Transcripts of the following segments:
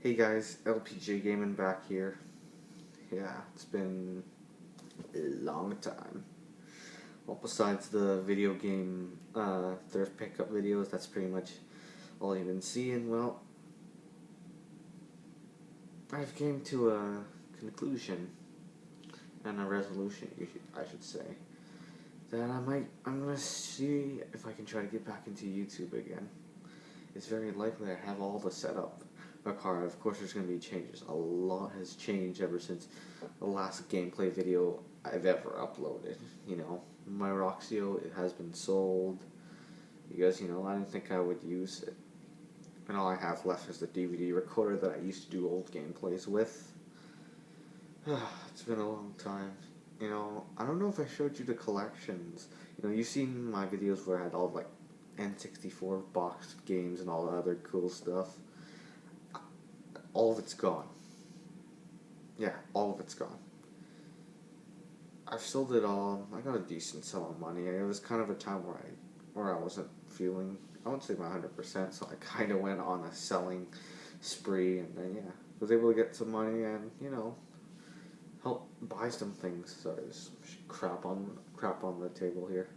Hey guys, LPJ Gaming back here. Yeah, it's been a long time. Well, besides the video game thrift pickup videos, that's pretty much all you've been seeing. Well, I've came to a conclusion and a resolution, I should say, that I'm gonna see if I can try to get back into YouTube again. It's very likely I have all the setup required. Of course, there's going to be changes. A lot has changed ever since the last gameplay video I've ever uploaded. My Roxio, it has been sold because, I didn't think I would use it. And all I have left is the DVD recorder that I used to do old gameplays with. It's been a long time. I don't know if I showed you the collections. You've seen my videos where I had all, N64 boxed games and all the other cool stuff. All of it's gone. Yeah, all of it's gone. I've sold it all. I got a decent sum of money. It was kind of a time where I wasn't feeling, I wouldn't say my 100%, so I kind of went on a selling spree, and then, was able to get some money and, help buy some things. Sorry, there's crap on the table here.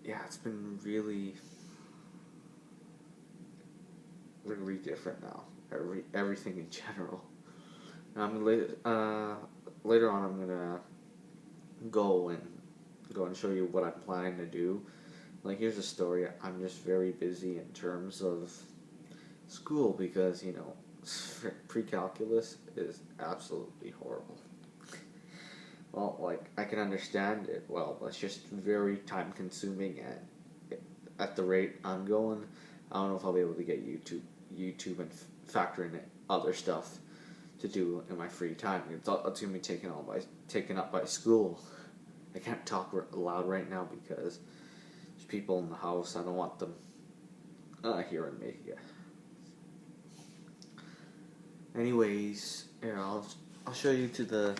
Yeah, it's been really different now. Everything in general. Later on, I'm gonna go and show you what I'm planning to do. Here's the story. I'm just very busy in terms of school because pre-calculus is absolutely horrible. Well, I can understand it well, but it's just very time consuming, and at the rate I'm going, I don't know if I'll be able to get YouTube and factor in other stuff to do in my free time. It's gonna be taken up by school. I can't talk loud right now because there's people in the house. I don't want them hearing me. Yeah. Anyways, here I'll show you what the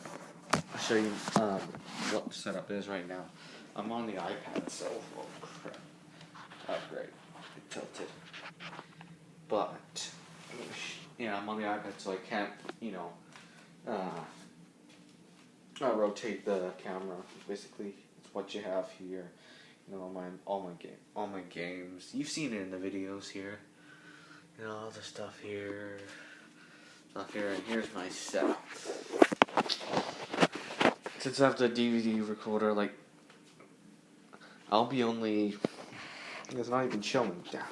setup is right now. I'm on the iPad, so oh crap. Oh great, it tilted. But I'm on the iPad, so I can't rotate the camera. Basically, it's what you have here. All my games. You've seen it in the videos here. All the stuff here. And here's my setup. Since I have the DVD recorder, I'll be only. It's not even showing. Yeah.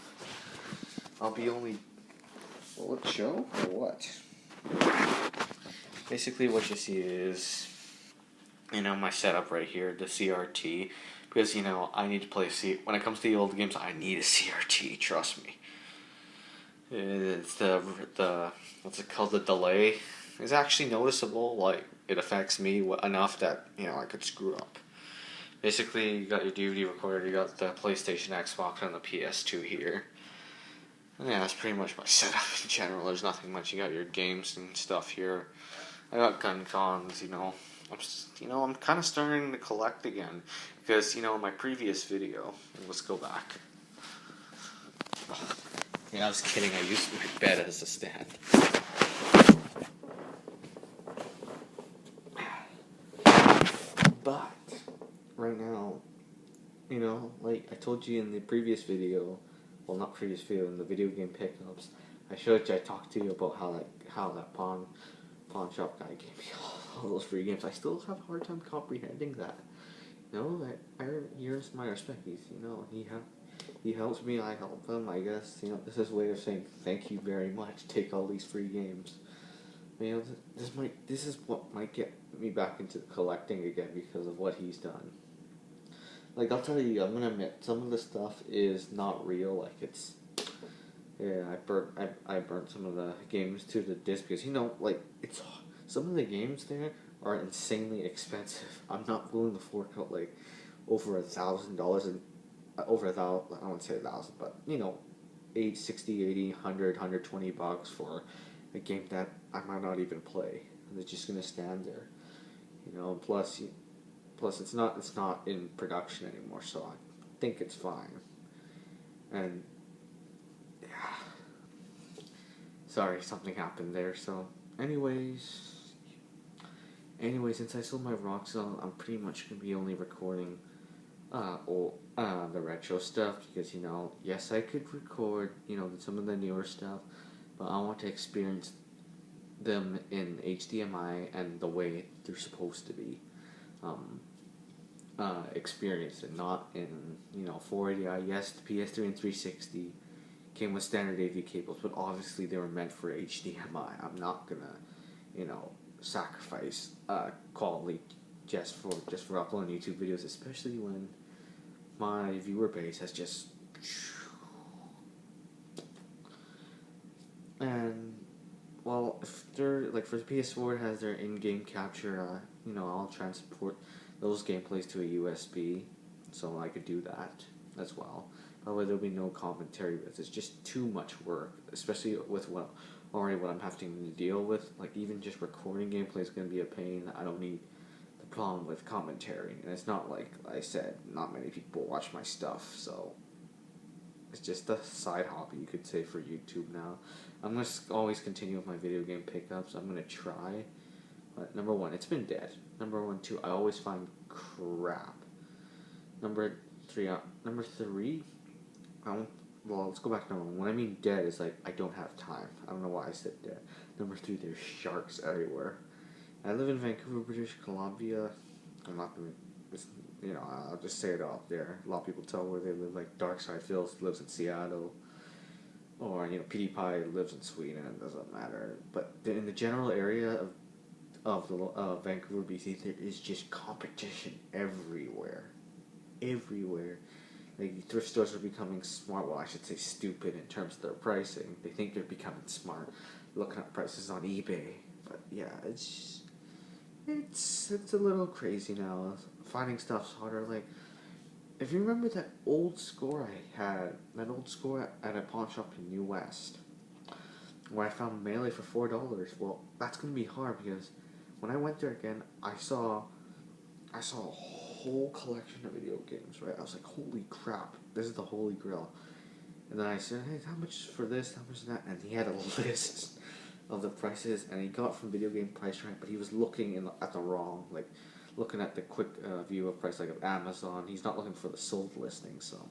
I'll be only. Will it show or what? Basically, what you see is, my setup right here, the CRT, because I need to play when it comes to the old games, I need a CRT. Trust me. It's the what's it called? The delay is actually noticeable. It affects me enough that I could screw up. Basically, you got your DVD recorder, you got the PlayStation, Xbox, and the PS2 here. And yeah, that's pretty much my setup in general. There's nothing much. You got your games and stuff here. I got gun cons. I'm kind of starting to collect again because in my previous video, let's go back. I was kidding. I used my bed as a stand. But right now, like I told you in the previous video, well, not previous video, in the video game pickups, I talked to you about how that pawn shop guy gave me all those free games. I still have a hard time comprehending that. He earns my respect. He helps me, I help him. I guess this is a way of saying thank you very much. Take all these free games. This is what might get me back into collecting again because of what he's done. I'll tell you, I'm gonna admit some of the stuff is not real. I burnt some of the games to the disc because it's some of the games there are insanely expensive. I'm not willing to fork out over $1,000 and over I wouldn't say 1,000, but $80, $60, $80, $100, $120 for a game that I might not even play, and it's just gonna stand there. Plus it's not in production anymore, so I think it's fine. And yeah, Sorry, something happened there. So, anyways, since I sold my Roxel, I'm pretty much gonna be only recording the retro stuff because yes, I could record some of the newer stuff, but I want to experience them in HDMI and the way they're supposed to be experienced, and not in 480i. Yes, the PS3 and 360 came with standard AV cables, but obviously they were meant for HDMI. I'm not gonna sacrifice quality just for uploading YouTube videos, especially when my viewer base has just. And well, if they're like for the PS4, it has their in-game capture. I'll transport those gameplays to a USB, so I could do that as well. That way, there'll be no commentary. It's just too much work, especially with what I'm having to deal with. Like even just recording gameplay is gonna be a pain. I don't need the problem with commentary, and it's not like I said. Not many people watch my stuff, so it's just a side hobby, you could say, for YouTube now. I'm going to always continue with my video game pickups. I'm going to try. But number one, it's been dead. Number one, two, I always find crap. Number three, well, let's go back to number one. When I mean dead, it's like I don't have time. I don't know why I said dead. Number three, there's sharks everywhere. I live in Vancouver, British Columbia. I'm not going to, I'll just say it out there. A lot of people tell where they live, like Darkside Phils lives in Seattle. Or, PewDiePie lives in Sweden, it doesn't matter. But in the general area of Vancouver, BC, there is just competition everywhere. Everywhere. Like, thrift stores are becoming smart. Well, I should say stupid in terms of their pricing. They think they're becoming smart, looking at prices on eBay. But yeah, it's a little crazy now. Finding stuff's harder. Like, if you remember that old score I had, at a pawn shop in New West, where I found Melee for $4. Well, that's gonna be hard because when I went there again, I saw a whole collection of video games. Right, I was like, holy crap, this is the holy grail. And then I said, hey, how much for this? How much for that? And he had a list of the prices, and he got from Video Game Price Right, but he was looking at the wrong, like, looking at the quick view of price, like of Amazon. He's not looking for the sold listing, so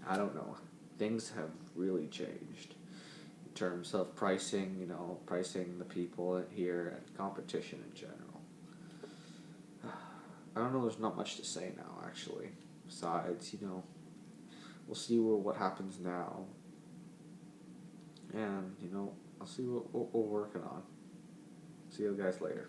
I don't know. Things have really changed in terms of pricing, pricing the people here and competition in general. I don't know, there's not much to say now, actually. Besides, we'll see what happens now. And, I'll see what we're working on. See you guys later.